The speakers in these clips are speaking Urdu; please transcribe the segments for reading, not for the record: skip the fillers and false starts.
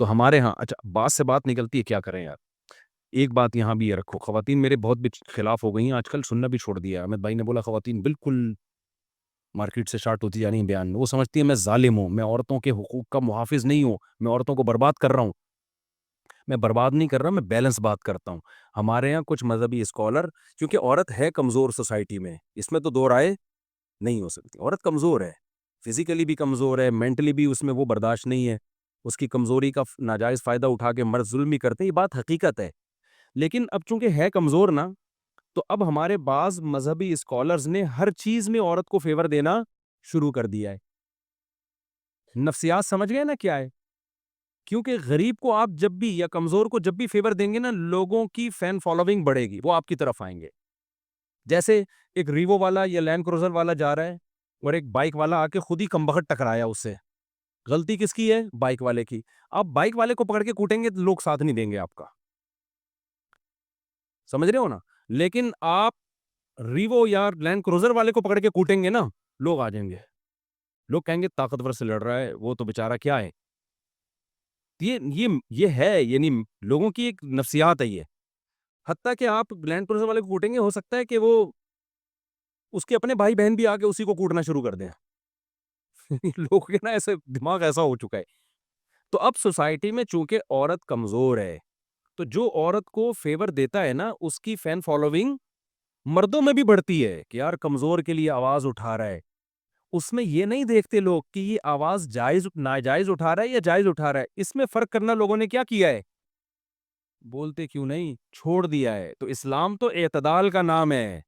تو ہمارے ہاں اچھا بات سے بات نکلتی ہے، کیا کریں یار. ایک بات یہاں بھی یہ رکھو، خواتین میرے بہت بھی خلاف ہو گئی ہیں آج کل، سننا بھی چھوڑ دیا. احمد بھائی نے بولا خواتین بالکل مارکیٹ سے اسٹارٹ ہوتی جا رہی ہیں بیان میں. وہ سمجھتی ہیں میں ظالم ہوں، میں عورتوں کے حقوق کا محافظ نہیں ہوں، میں عورتوں کو برباد کر رہا ہوں. میں برباد نہیں کر رہا، میں بیلنس بات کرتا ہوں. ہمارے یہاں کچھ مذہبی اسکالر، کیونکہ عورت ہے کمزور سوسائٹی میں، اس میں تو دو رائے نہیں ہو سکتی. عورت کمزور ہے، فزیکلی بھی کمزور ہے، مینٹلی بھی اس میں وہ برداشت نہیں ہے. اس کی کمزوری کا ناجائز فائدہ اٹھا کے مرد ظلم بھی کرتے ہیں، یہ بات حقیقت ہے. لیکن اب چونکہ ہے کمزور نا، تو اب ہمارے بعض مذہبی اسکالرز نے ہر چیز میں عورت کو فیور دینا شروع کر دیا ہے. نفسیات سمجھ گئے نا کیا ہے؟ کیونکہ غریب کو آپ جب بھی یا کمزور کو جب بھی فیور دیں گے نا، لوگوں کی فین فالوئنگ بڑھے گی، وہ آپ کی طرف آئیں گے. جیسے ایک ریوو والا یا لینڈ کروزر والا جا رہا ہے اور ایک بائک والا آ کے خود ہی کمبخت ٹکرایا اس سے، غلطی کس کی ہے؟ بائک والے کی. آپ بائک والے کو پکڑ کے کوٹیں گے تو لوگ ساتھ نہیں دیں گے آپ کا، سمجھ رہے ہو نا. لیکن آپ ریوو یا لینڈ کروزر والے کو پکڑ کے کوٹیں گے نا، لوگ آ جائیں گے. لوگ کہیں گے طاقتور سے لڑ رہا ہے، وہ تو بیچارہ کیا ہے. یہ ہے، یعنی لوگوں کی ایک نفسیات ہے یہ. حتیٰ کہ آپ لینڈ کروزر والے کو کوٹیں گے، ہو سکتا ہے کہ وہ اس کے اپنے بھائی بہن بھی آ کے اسی کو کوٹنا شروع کر دیں. لوگوں کے نا ایسے دماغ ایسا ہو چکا ہے. تو اب سوسائٹی میں چونکہ عورت کمزور ہے، تو جو عورت کو فیور دیتا ہے نا، اس کی فین فالوئنگ مردوں میں بھی بڑھتی ہے کہ یار کمزور کے لیے آواز اٹھا رہا ہے. اس میں یہ نہیں دیکھتے لوگ کہ یہ آواز جائز ناجائز اٹھا رہا ہے یا جائز اٹھا رہا ہے. اس میں فرق کرنا لوگوں نے کیا کیا ہے؟ بولتے کیوں نہیں؟ چھوڑ دیا ہے. تو اسلام تو اعتدال کا نام ہے.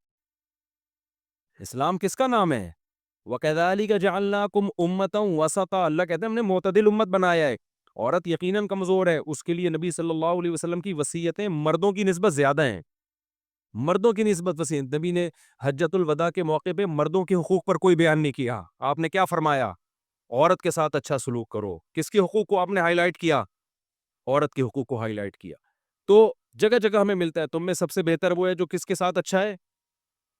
اسلام کس کا نام ہے؟ وَكَذَلِكَ جَعَلْنَاكُمْ أُمَّةً وَسَطًا. اللہ کہتے ہیں ہم نے معتدل امت بنایا ہے. عورت یقیناً کمزور ہے، اس کے لیے نبی صلی اللہ علیہ وسلم کی وصیتیں مردوں کی نسبت زیادہ ہیں. مردوں کی نسبت وصیت نبی نے حجۃ الوداع کے موقع پہ مردوں کے حقوق پر کوئی بیان نہیں کیا. آپ نے کیا فرمایا؟ عورت کے ساتھ اچھا سلوک کرو. کس کے حقوق کو آپ نے ہائی لائٹ کیا؟ عورت کے حقوق کو ہائی لائٹ کیا. تو جگہ جگہ ہمیں ملتا ہے تم میں سب سے بہتر وہ ہے جو کس کے ساتھ اچھا ہے؟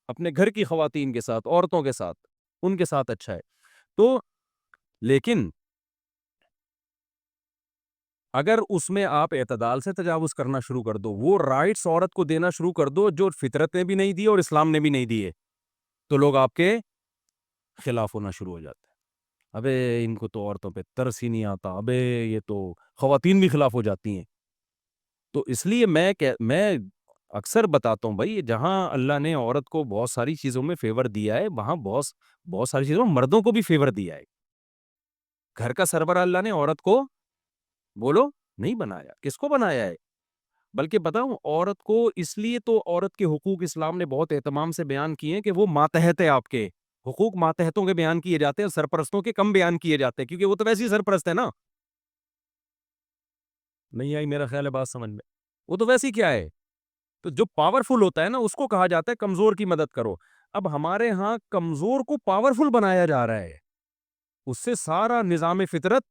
اپنے گھر کی خواتین کے ساتھ، عورتوں کے ساتھ، ان کے ساتھ اچھا ہے. تو لیکن اگر اس میں آپ اعتدال سے تجاوز کرنا شروع کر دو، وہ رائٹس عورت کو دینا شروع کر دو جو فطرت نے بھی نہیں دی اور اسلام نے بھی نہیں دیے، تو لوگ آپ کے خلاف ہونا شروع ہو جاتے ہیں. ابے ان کو تو عورتوں پہ ترس ہی نہیں آتا، ابے یہ تو خواتین بھی خلاف ہو جاتی ہیں. تو اس لیے میں اکثر بتاتا ہوں بھائی، جہاں اللہ نے عورت کو بہت ساری چیزوں میں فیور دیا ہے، وہاں بہت ساری چیزوں میں مردوں کو بھی فیور دیا ہے. گھر کا سربراہ اللہ نے عورت کو بولو نہیں بنایا. کس کو بنایا ہے؟ بلکہ بتاؤں، عورت کو اس لیے تو عورت کے حقوق اسلام نے بہت اہتمام سے بیان کیے ہیں کہ وہ ماتحت ہے. آپ کے حقوق ماتحتوں کے بیان کیے جاتے ہیں، سرپرستوں کے کم بیان کیے جاتے ہیں، کیونکہ وہ تو ویسے ہی سرپرست ہے نا. نہیں آئی میرا خیال ہے بات سمجھ میں؟ وہ تو ویسے ہی کیا ہے. تو جو پاورفل ہوتا ہے نا، اس کو کہا جاتا ہے کمزور کی مدد کرو. اب ہمارے ہاں کمزور کو پاورفل بنایا جا رہا ہے. اس سے سارا نظام فطرت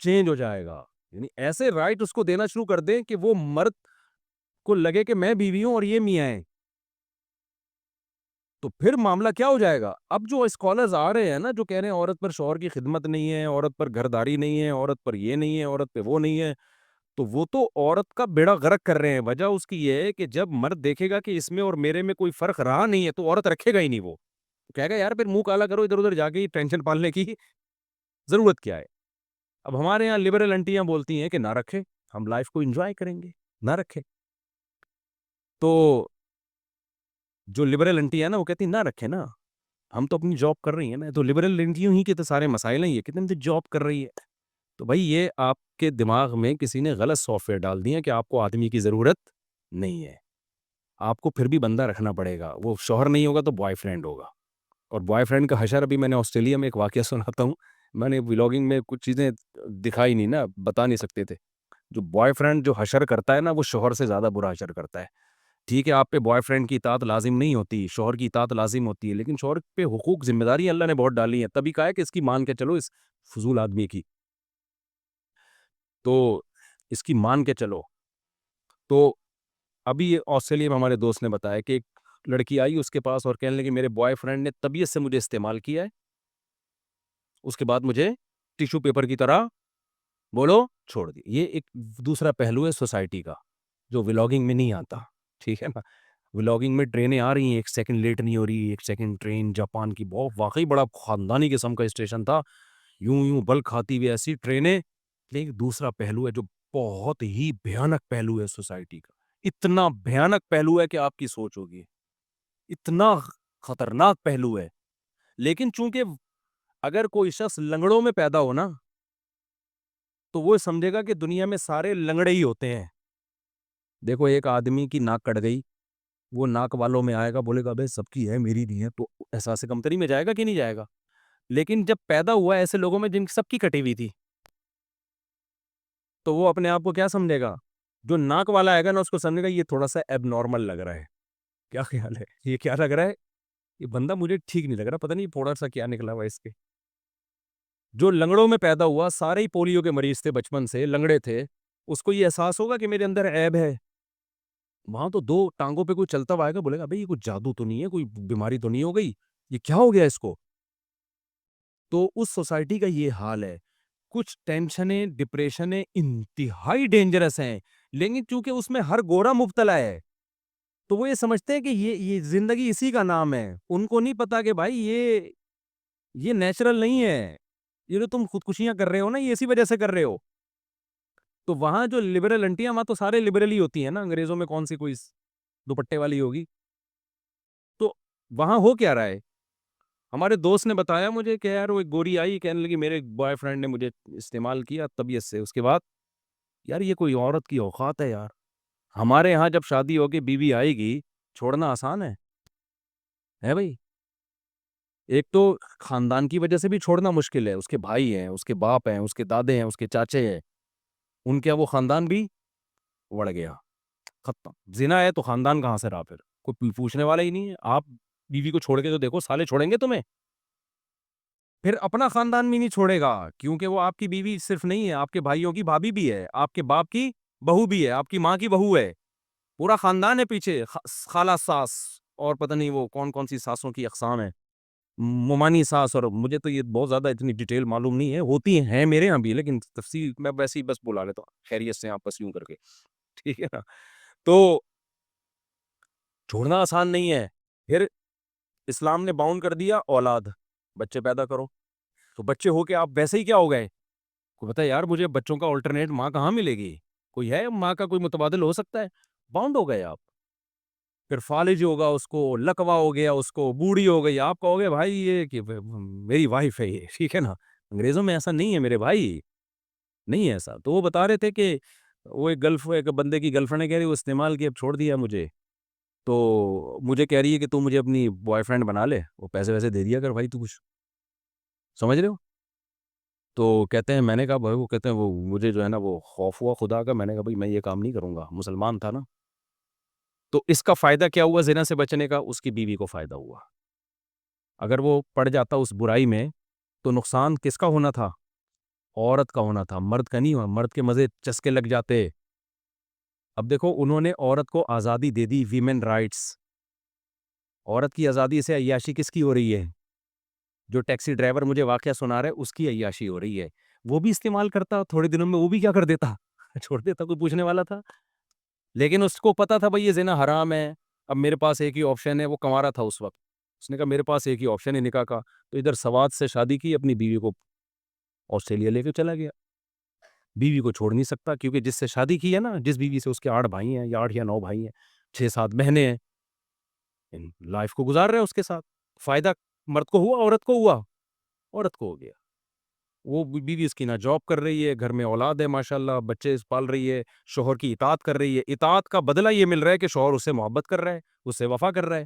چینج ہو جائے گا. یعنی ایسے رائٹ اس کو دینا شروع کر دیں کہ وہ مرد کو لگے کہ میں بیوی ہوں اور یہ میاں ہیں. تو پھر معاملہ کیا ہو جائے گا؟ اب جو اسکالرز آ رہے ہیں نا، جو کہہ رہے ہیں عورت پر شوہر کی خدمت نہیں ہے، عورت پر گھرداری نہیں ہے، عورت پر یہ نہیں ہے، عورت پہ وہ نہیں ہے، تو وہ تو عورت کا بیڑا غرق کر رہے ہیں. وجہ اس کی یہ ہے کہ جب مرد دیکھے گا کہ اس میں اور میرے میں کوئی فرق رہا نہیں ہے، تو عورت رکھے گا ہی نہیں. وہ کہے گا یار پھر منہ کالا کرو ادھر ادھر جا کے، ٹینشن پالنے کی ضرورت کیا ہے. اب ہمارے یہاں لبرل انٹیاں بولتی ہیں کہ نہ رکھے، ہم لائف کو انجوائے کریں گے، نہ رکھے. تو جو لبرل انٹی ہے نا، وہ کہتی نہ رکھے نا، ہم تو اپنی جاب کر رہی ہیں نا. تو لبرل انٹیوں ہی کے تو سارے مسائل ہیں. یہ کتنے دن جاب کر رہی ہے. تو بھائی یہ آپ کے دماغ میں کسی نے غلط سافٹ ویئر ڈال دیا کہ آپ کو آدمی کی ضرورت نہیں ہے. آپ کو پھر بھی بندہ رکھنا پڑے گا. وہ شوہر نہیں ہوگا تو بوائے فرینڈ ہوگا. اور بوائے فرینڈ کا حشر ابھی میں نے آسٹریلیا میں ایک واقعہ سناتا ہوں. میں نے ولاگنگ میں کچھ چیزیں دکھائی نہیں نا، بتا نہیں سکتے تھے. جو بوائے فرینڈ جو حشر کرتا ہے نا، وہ شوہر سے زیادہ برا حشر کرتا ہے. ٹھیک ہے، آپ پہ بوائے فرینڈ کی اطاعت لازم نہیں ہوتی، شوہر کی اطاعت لازم ہوتی ہے، لیکن شوہر پہ حقوق ذمہ داری اللہ نے بہت ڈالی ہیں. تبھی کہا ہے کہ اس کی مان کے چلو، اس فضول آدمی کی تو اس کی مان کے چلو. تو ابھی یہ آسٹریلیا میں ہمارے دوست نے بتایا کہ ایک لڑکی آئی اس کے پاس اور کہنے لگی میرے بوائے فرینڈ نے طبیعت سے مجھے استعمال کیا ہے، اس کے بعد مجھے ٹیشو پیپر کی طرح بولو چھوڑ دی. یہ ایک دوسرا پہلو ہے سوسائٹی کا جو ولاگنگ میں نہیں آتا. ٹھیک ہے نا. ولاگنگ میں ٹرینیں آ رہی ہیں, ایک سیکنڈ لیٹ نہیں ہو رہی. ایک سیکنڈ ٹرین جاپان کی بہت واقعی بڑا خاندانی قسم کا اسٹیشن تھا, یوں یوں بل کھاتی ہوئی ایسی ٹرینیں. لیکن دوسرا پہلو ہے جو بہت ہی بھیانک پہلو ہے سوسائٹی کا. اتنا بھیانک پہلو ہے کہ آپ کی سوچ ہوگی, اتنا خطرناک پہلو ہے. لیکن چونکہ اگر کوئی شخص لنگڑوں میں پیدا ہو نا, تو وہ سمجھے گا کہ دنیا میں سارے لنگڑے ہی ہوتے ہیں. دیکھو ایک آدمی کی ناک کٹ گئی, وہ ناک والوں میں آئے گا, بولے گا بھائی سب کی ہے میری نہیں ہے, تو احساس کمتری میں جائے گا کہ نہیں جائے گا. لیکن جب پیدا ہوا ایسے لوگوں میں جن کی سب کی کٹی ہوئی تھی, تو وہ اپنے آپ کو کیا سمجھے گا؟ جو ناک والا آئے گا نا, اس کو سمجھے گا یہ تھوڑا سا ایب نارمل لگ رہا ہے. کیا خیال ہے, یہ کیا لگ رہا ہے؟ یہ بندہ مجھے ٹھیک نہیں لگ رہا, پتہ نہیں تھوڑا سا کیا نکلا ہوا اس کے. جو لنگڑوں میں پیدا ہوا, سارے ہی پولیو کے مریض تھے, بچپن سے لنگڑے تھے, اس کو یہ احساس ہوگا کہ میرے اندر عیب ہے. وہاں تو دو ٹانگوں پہ کوئی چلتا ہوا آئے گا, بولے گا بھائی یہ کوئی جادو تو نہیں ہے, کوئی بیماری تو نہیں ہو گئی, یہ کیا ہو گیا اس کو. تو اس سوسائٹی کا یہ حال ہے. کچھ ٹینشنیں, ڈپریشنیں انتہائی ڈینجرس ہیں, لیکن چونکہ اس میں ہر گورا مبتلا ہے, تو وہ یہ سمجھتے ہیں کہ یہ زندگی اسی کا نام ہے. ان کو نہیں پتا کہ بھائی یہ نیچرل نہیں ہے. یہ جو تم خودکشیاں کر رہے ہو نا, یہ اسی وجہ سے کر رہے ہو. تو وہاں جو لبرل انٹیاں, وہاں تو سارے لبرل ہی ہوتی ہیں نا, انگریزوں میں کون سی کوئی دوپٹے والی ہوگی. تو وہاں ہو کیا رہا ہے؟ ہمارے دوست نے بتایا مجھے کہ یار وہ ایک گوری آئی, کہنے لگی میرے بوائے فرینڈ نے مجھے استعمال کیا طبیعت سے, اس کے بعد یار یہ کوئی عورت کی اوقات ہے یار. ہمارے یہاں جب شادی ہوگی بیوی آئے گی, چھوڑنا آسان ہے بھائی. ایک تو خاندان کی وجہ سے بھی چھوڑنا مشکل ہے, اس کے بھائی ہیں, اس کے باپ ہیں, اس کے دادے ہیں, اس کے چاچے ہیں, ان کے وہ خاندان بھی اڑ گیا, ختم. زنا ہے تو خاندان کہاں سے رہا, پھر کوئی پوچھنے والا ہی نہیں ہے. آپ بیوی کو چھوڑ کے تو دیکھو, سالے چھوڑیں گے تمہیں. پھر اپنا خاندان بھی نہیں چھوڑے گا, کیونکہ وہ آپ کی بیوی صرف نہیں ہے, آپ کے بھائیوں کی بھابھی بھی ہے, آپ کے باپ کی بہو بھی ہے, آپ کی ماں کی بہو ہے, پورا خاندان ہے پیچھے. خالہ ساس اور پتہ نہیں وہ کون کون سی ساسوں کی اقسام ہیں, ممانی ساس, اور مجھے تو یہ بہت زیادہ اتنی ڈیٹیل معلوم نہیں ہے, ہوتی ہیں میرے یہاں بھی, لیکن تفصیل میں ویسے ہی بس بلا لیتا ہوں خیریت سے آپ بس یوں کر کے. ٹھیک ہے نا. تو چھوڑنا آسان نہیں ہے. پھر اسلام نے باؤنڈ کر دیا اولاد, بچے پیدا کرو. تو بچے ہو کے آپ ویسے ہی کیا ہو گئے, کو پتا یار مجھے بچوں کا الٹرنیٹ ماں کہاں ملے گی, کوئی ہے ماں کا کوئی متبادل ہو سکتا ہے, باؤنڈ ہو گئے آپ. پھر فالج ہوگا, اس کو لکوا ہو گیا, اس کو بوڑھی ہو گئی, آپ کہو گے بھائی یہ کہ میری وائف ہے یہ. ٹھیک ہے نا. انگریزوں میں ایسا نہیں ہے میرے بھائی, نہیں ہے ایسا. تو وہ بتا رہے تھے کہ وہ ایک بندے کی گرل فرینڈ کہہ رہی وہ استعمال کی, اب چھوڑ دیا مجھے, تو مجھے کہہ رہی ہے کہ تو مجھے اپنی بوائے فرینڈ بنا لے, وہ پیسے ویسے دے دیا کر بھائی, تو کچھ سمجھ رہے ہو. تو کہتے ہیں, میں نے کہا بھائی, وہ کہتے ہیں وہ مجھے جو ہے نا وہ خوف ہوا خدا کا. میں نے کہا بھائی میں یہ کام نہیں کروں گا, مسلمان تھا نا. تو اس کا فائدہ کیا ہوا زنا سے بچنے کا؟ اس کی بیوی کو فائدہ ہوا. اگر وہ پڑ جاتا اس برائی میں تو نقصان کس کا ہونا تھا؟ عورت کا ہونا تھا, مرد کا نہیں ہوا. مرد کے مزے چسکے لگ جاتے. اب دیکھو انہوں نے عورت کو آزادی دے دی, ویمن رائٹس. عورت کی آزادی سے عیاشی کس کی ہو رہی ہے؟ جو ٹیکسی ڈرائیور مجھے واقعہ سنا رہا ہے اس کی عیاشی ہو رہی ہے. وہ بھی استعمال کرتا, تھوڑے دنوں میں وہ بھی کیا کر دیتا, چھوڑ دیتا, کوئی پوچھنے والا تھا. لیکن اس کو پتا تھا بھائی یہ زنا حرام ہے. اب میرے پاس ایک ہی آپشن ہے, وہ کما رہا تھا اس وقت. اس نے کہا میرے پاس ایک ہی آپشن ہے نکاح کا, تو ادھر سوات سے شادی کی, اپنی بیوی کو آسٹریلیا لے کے چلا گیا. بیوی کو چھوڑ نہیں سکتا, کیونکہ جس سے شادی کی ہے نا, جس بیوی سے, اس کے 8 بھائی ہیں, یا 8 یا 9 بھائی ہیں, 6-7 بہنیں ہیں, لائف کو گزار رہے ہیں اس کے ساتھ. فائدہ مرد کو ہوا, عورت کو ہوا؟ عورت کو ہو گیا. وہ بیوی اس کی نہ جاب کر رہی ہے, گھر میں اولاد ہے ماشاءاللہ, بچے پال رہی ہے, شوہر کی اطاعت کر رہی ہے. اطاعت کا بدلہ یہ مل رہا ہے کہ شوہر اس سے محبت کر رہا ہے, اس سے وفا کر رہا ہے.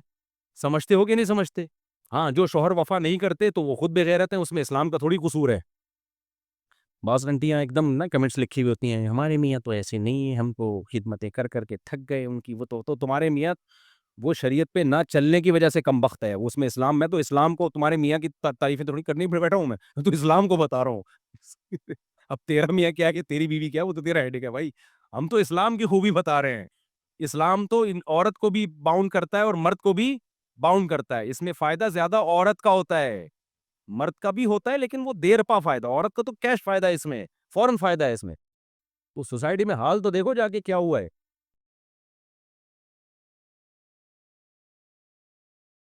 سمجھتے ہو کہ نہیں سمجھتے؟ ہاں, جو شوہر وفا نہیں کرتے تو وہ خود بے غیرت ہیں, اس میں اسلام کا تھوڑی قصور ہے. بعض گھنٹیاں ایک دم نا کمنٹس لکھی ہوئی ہوتی ہیں, ہمارے میاں تو ایسے نہیں ہیں, ہم کو خدمتیں کر کر کے تھک گئے ان کی. وہ تو تمہارے میاں وہ شریعت پہ نہ چلنے کی وجہ سے کم بخت ہے, اس میں اسلام میں تو اسلام کو تمہارے میاں کی تعریفیں تھوڑی کرنی بیٹھا ہوں میں, تو اسلام کو بتا رہا ہوں. اب تیرا میاں کیا کہ تیری بیوی کیا, وہ تو تیرا ہیڈک ہے بھائی. ہم تو اسلام کی خوبی بتا رہے ہیں. اسلام تو عورت کو بھی باؤنڈ کرتا ہے اور مرد کو بھی باؤنڈ کرتا ہے. اس میں فائدہ زیادہ عورت کا ہوتا ہے, مرد کا بھی ہوتا ہے لیکن وہ دیر پا فائدہ. عورت کا تو کیش فائدہ ہے اس میں, فوراً فائدہ ہے اس میں. تو سوسائٹی میں حال تو دیکھو جا کے کیا ہوا ہے.